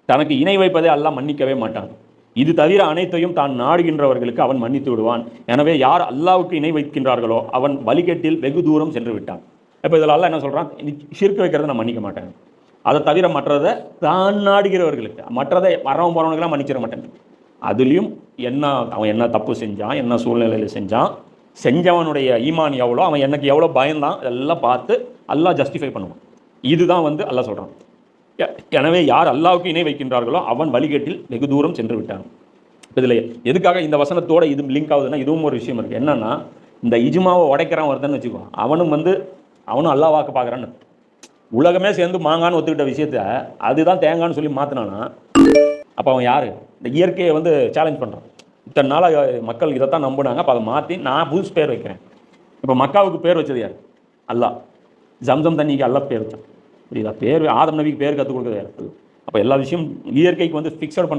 தனக்கு இணை வைப்பதை அல்லாஹ் மன்னிக்கவே மாட்டான். இது தவிர அனைத்தையும் தான் நாடுகின்றவர்களுக்கு அவன் மன்னித்து விடுவான். எனவே யார் அல்லாஹ்வுக்கு இணை வைக்கின்றார்களோ அவன் வழிகேட்டில் வெகு தூரம் சென்று விட்டான். இப்போ இதில் அல்லாஹ் என்ன சொல்கிறான்? ஷிர்க் வைக்கிறத நான் மன்னிக்க மாட்டேன். அதை தவிர மற்றதை தான் நாடுகிறவர்களுக்கு, மற்றதை வரவன் போகிறவனுக்கெல்லாம் மன்னிச்சிட மாட்டேன். அதுலேயும் அவன் என்ன தப்பு செஞ்சான், என்ன சூழ்நிலையில் செஞ்சான், செஞ்சவனுடைய ஈமான் எவ்வளோ, அவன் எனக்கு எவ்வளோ பயந்தான், இதெல்லாம் பார்த்து அல்லாஹ் ஜஸ்டிஃபை பண்ணுவான். இதுதான் அல்லாஹ் சொல்கிறான். எனவே யார் அல்லாஹ்வுக்கு இணை வைக்கின்றார்களோ அவன் வழிகேட்டில் வெகு தூரம் சென்று விட்டான். இதில் எதுக்காக இந்த வசனத்தோட இது லிங்க் ஆகுதுன்னா, இதுவும் ஒரு விஷயம் இருக்குது. என்னன்னா, இந்த இஜ்மாவை உடைக்கிறான் வருதுன்னு வச்சுக்கோ, அவனும் அல்லாஹ் வாக்கு பார்க்குறான்னு. உலகமே சேர்ந்து மாங்கான்னு ஒத்துக்கிட்ட விஷயத்த அதுதான் தேங்கான்னு சொல்லி மாற்றினானா, அப்போ அவன் யார்? இந்த இயற்கையை சேலஞ்ச் பண்ணுறான். இத்தனை நாளாக மக்கள் இதைத்தான் நம்பினாங்க, அப்போ அதை மாற்றி நான் புதுசு பேர் வைக்கிறேன். இப்போ மக்காவுக்கு பேர் வச்சது யார்? அல்லாஹ். ஜம்சம் தண்ணிக்கு அல்லாஹ் பேர் வச்சான். புரியுதா? பேர் ஆதம் நபிக்கு பேர் கற்றுக் கொடுக்குறது யார்? அப்போ எல்லா விஷயம் இயற்கைக்கு ஃபிக்ஸட் பண்ணுற